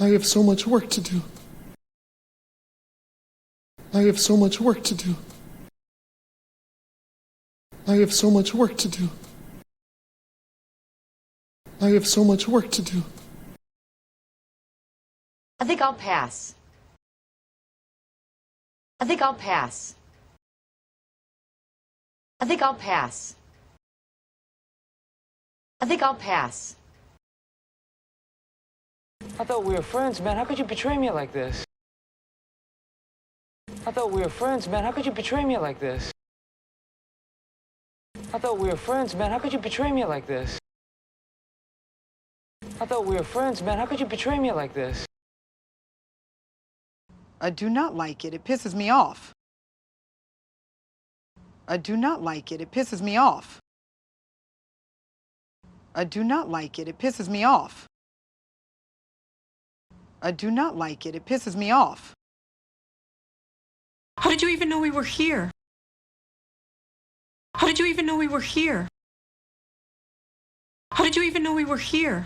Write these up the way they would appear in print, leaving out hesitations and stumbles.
I have so much work to do. I have so much work to do. I have so much work to do. I have so much work to do. I think I'll pass. I think I'll pass. I think I'll pass. I think I'll pass. I thought we were friends, man. How could you betray me like this? I thought we were friends, man. How could you betray me like this? I thought we were friends, man. How could you betray me like this? I thought we were friends, man. How could you betray me like this? I do not like it. It pisses me off. I do not like it. It pisses me off. I do not like it. It pisses me off. I do not like it. It pisses me off. How did you even know we were here? How did you even know we were here? How did you even know we were here?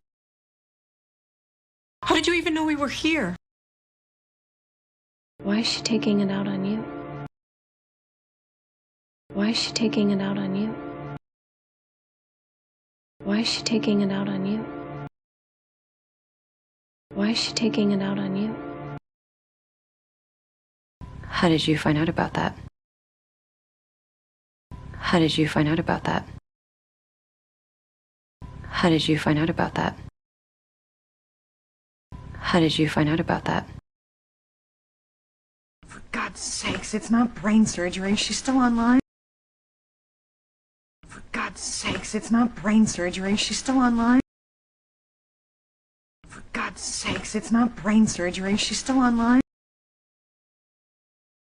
How did you even know we were here? Why is she taking it out on you? Why is she taking it out on you? Why is she taking it out on you? Why is she taking it out on you? How did you find out about that? How did you find out about that? How did you find out about that? How did you find out about that? For God's sakes, it's not brain surgery. She's still online. For God's sakes, it's not brain surgery. She's still online. For God's sakes, it's not brain surgery. She's still online.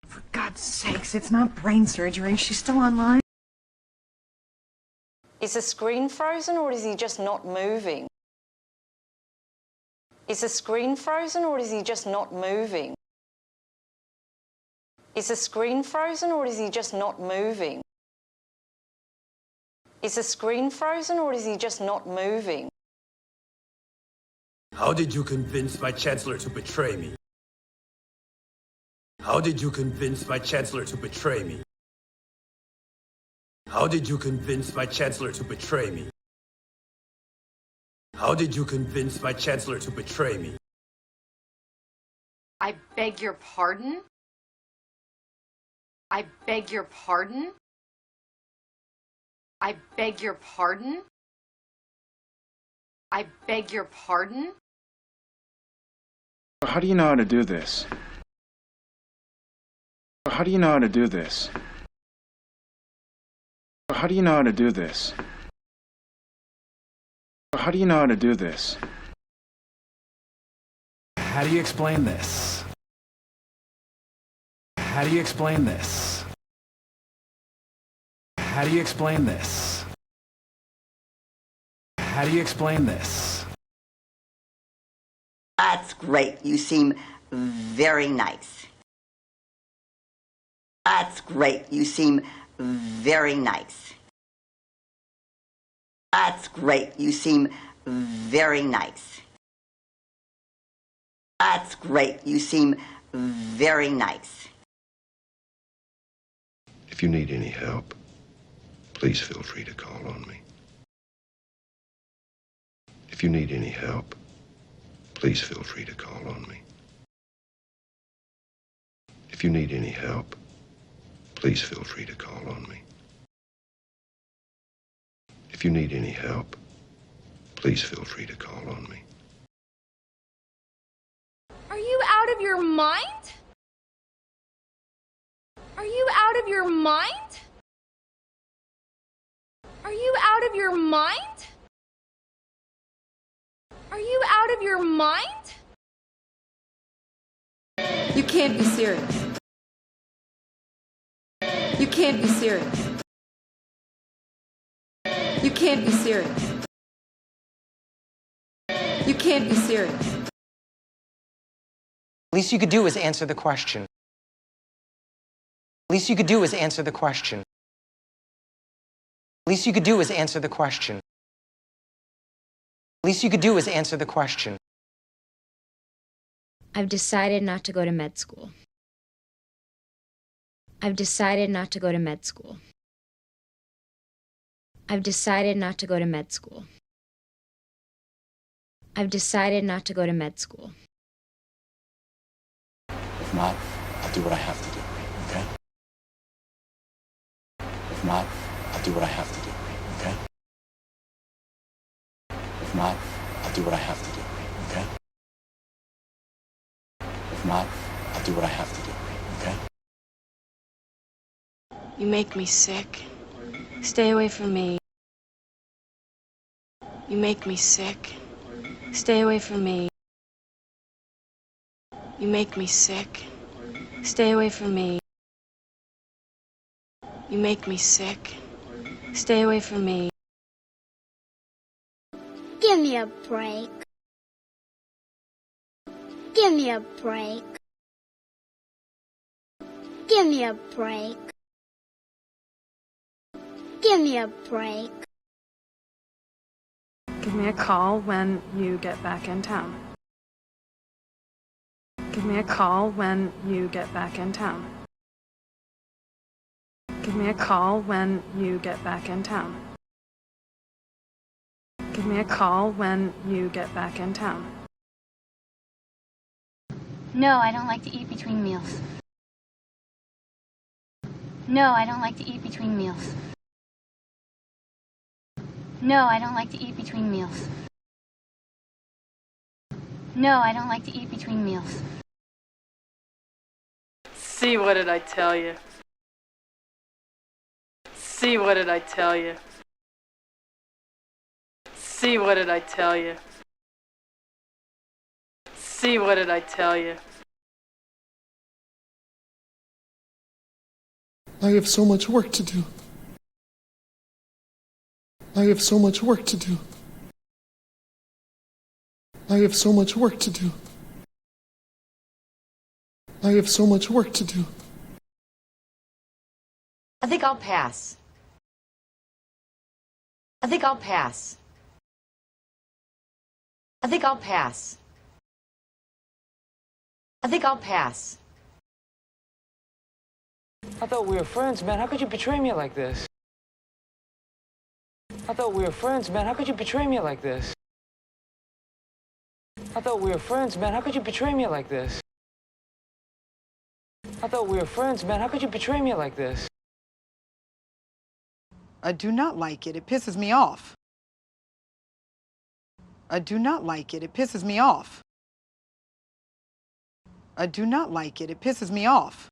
For God's sakes, it's not brain surgery. She's still online. Is the screen frozen or is he just not moving? Is the screen frozen or is he just not moving? Is the screen frozen or is he just not moving? Is the screen frozen or is he just not moving? How did you convince my Chancellor to betray me? How did you convince my Chancellor to betray me? How did you convince my Chancellor to betray me? How did you convince my Chancellor to betray me? I beg your pardon? I beg your pardon? I beg your pardon? I beg your pardon? How do you know how to do this? How do you know how to do this? How do you know how to do this? How do you know how to do this? How do you explain this? How do you explain this? How do you explain this? How do you explain this? That's great. You seem very nice. That's great. You seem very nice. That's great. You seem very nice. That's great. You seem very nice. If you need any help, please feel free to call on me. If you need any help, please feel free to call on me. If you need any help, please feel free to call on me. If you need any help, please feel free to call on me. Are you out of your mind? Are you out of your mind? Are you out of your mind? Are you out of your mind? You can't be serious. You can't be serious. You can't be serious. You can't be serious. Least you could do is answer the question. Least you could do is answer the question. Least you could do is answer the question. Least you could do is answer the question. I've decided not to go to med school. I've decided not to go to med school. I've decided not to go to med school. I've decided not to go to med school. If not, I'll do what I have to do, okay? If not, I'll do what I have to do, okay? If not, I'll do what I have to do, okay? If not, I'll do what I have to do, okay? You make me sick. Stay away from me. You make me sick. Stay away from me. You make me sick. Stay away from me. You make me sick. Stay away from me. Give me a break. Give me a break. Give me a break. Give me a break. Give me a call when you get back in town. Give me a call when you get back in town. Give me a call when you get back in town. Give me a call when you get back in town. No, I don't like to eat between meals. No, I don't like to eat between meals. No, I don't like to eat between meals. No, I don't like to eat between meals. See, what did I tell you? See, what did I tell you? See, what did I tell you? See, what did I tell you? I have so much work to do. I have so much work to do. I have so much work to do. I have so much work to do. I think I'll pass. I think I'll pass. I think I'll pass. I think I'll pass. I thought we were friends, man. How could you betray me like this? I thought we were friends, man. How could you betray me like this? I thought we were friends, man. How could you betray me like this? I thought we were friends, man. How could you betray me like this? I do not like it. It pisses me off. I do not like it. It pisses me off. I do not like it. It pisses me off.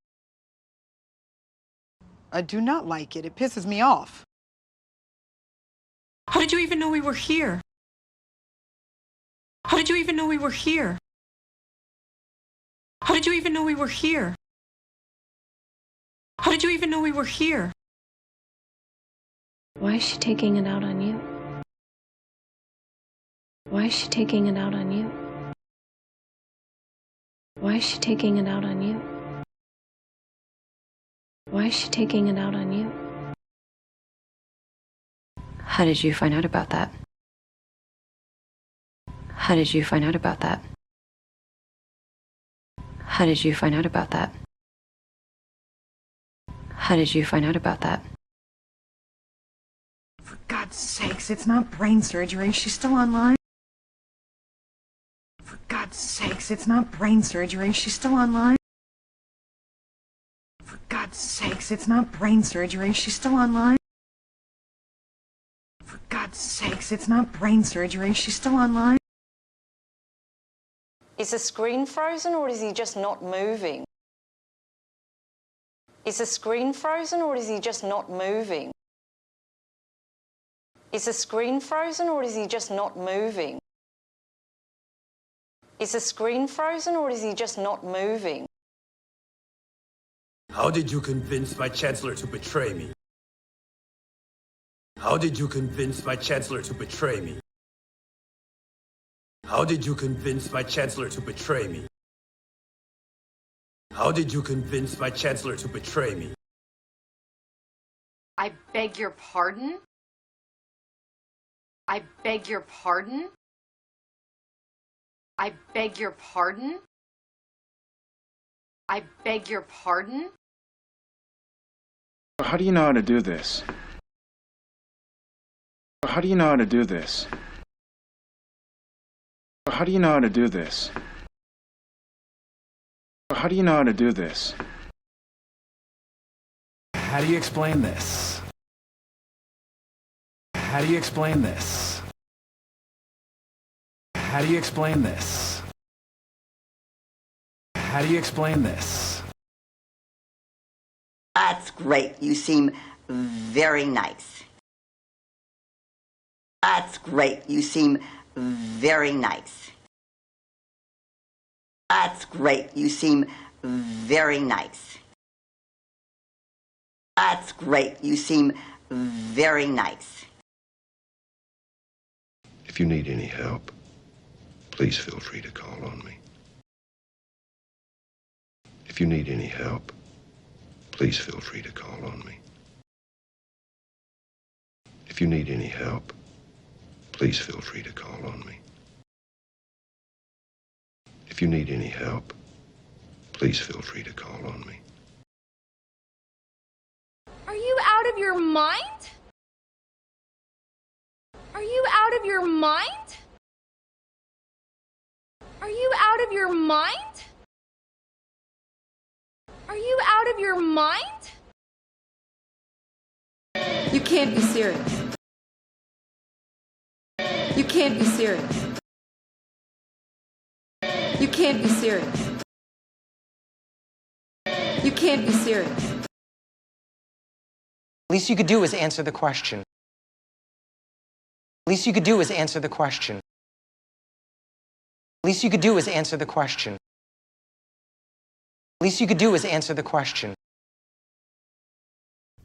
I do not like it. It pisses me off. How did you even know we were here? How did you even know we were here? How did you even know we were here? How did you even know we were here? Why is she taking it out on you? Why is she taking it out on you? Why is she taking it out on you? Why is she taking it out on you? How did you find out about that? How did you find out about that? How did you find out about that? How did you find out about that? For God's sakes, it's not brain surgery. She's still online. For God's sakes, it's not brain surgery. She's still online. For God's sakes, it's not brain surgery. She's still online. For God's sakes, it's not brain surgery. She's still online. Is the screen frozen or is he just not moving? Is the screen frozen or is he just not moving? Is the screen frozen or is he just not moving? Is the screen frozen or is he just not moving? How did you convince my chancellor to betray me? How did you convince my chancellor to betray me? How did you convince my chancellor to betray me? How did you convince my chancellor to betray me? I beg your pardon? I beg your pardon? I beg your pardon? I beg your pardon? How do you know how to do this? How do you know how to do this? How do you know how to do this? How do you know how to do this? How do you explain this? How do you explain this? How do you explain this? How do you explain this? That's great. You seem very nice. That's great. You seem very nice. That's great. You seem very nice. That's great. You seem very nice. If you need any help, please feel free to call on me. If you need any help, please feel free to call on me. If you need any help, please feel free to call on me. If you need any help, please feel free to call on me. Are you out of your mind? Are you out of your mind? Are you out of your mind? Are you out of your mind? You can't be serious. You can't be serious. You can't be serious. You can't be serious. Least you could do is answer the question. Least you could do is answer the question. Least you could do is answer the question. Least you could do is answer the question.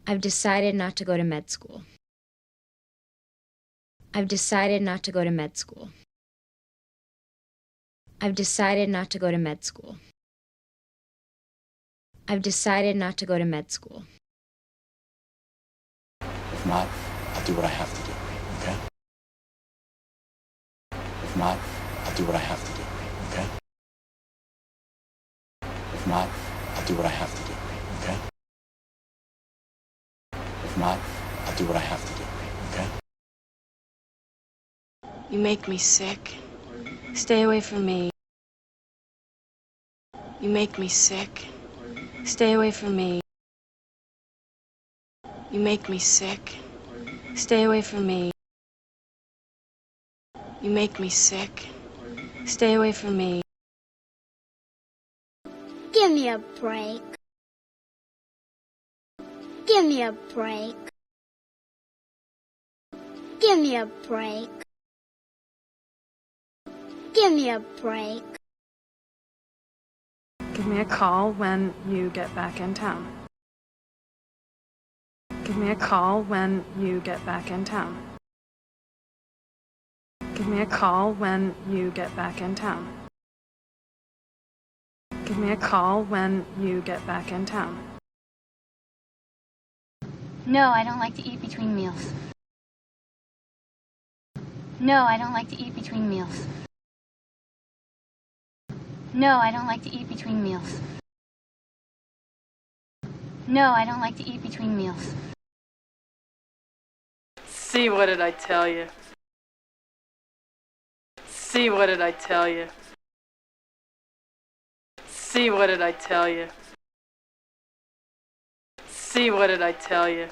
I've decided not to go to med school. I've decided not to go to med school. I've decided not to go to med school. I've decided not to go to med school. If not, I'll do what I have to do, okay? If not, I'll do what I have to do, okay? If not, I'll do what I have to do, okay? If not, I'll do what I have to do, okay? You make me sick. Stay away from me. You make me sick. Stay away from me. You make me sick. Stay away from me. You make me sick. Stay away from me. Give me a break. Give me a break. Give me a break. Give me a break. Give me a call when you get back in town. Give me a call when you get back in town. Give me a call when you get back in town. Give me a call when you get back in town. No, I don't like to eat between meals. No, I don't like to eat between meals. No, I don't like to eat between meals. No, I don't like to eat between meals. See, what did I tell you? See, what did I tell you? See, what did I tell you? See, what did I tell you?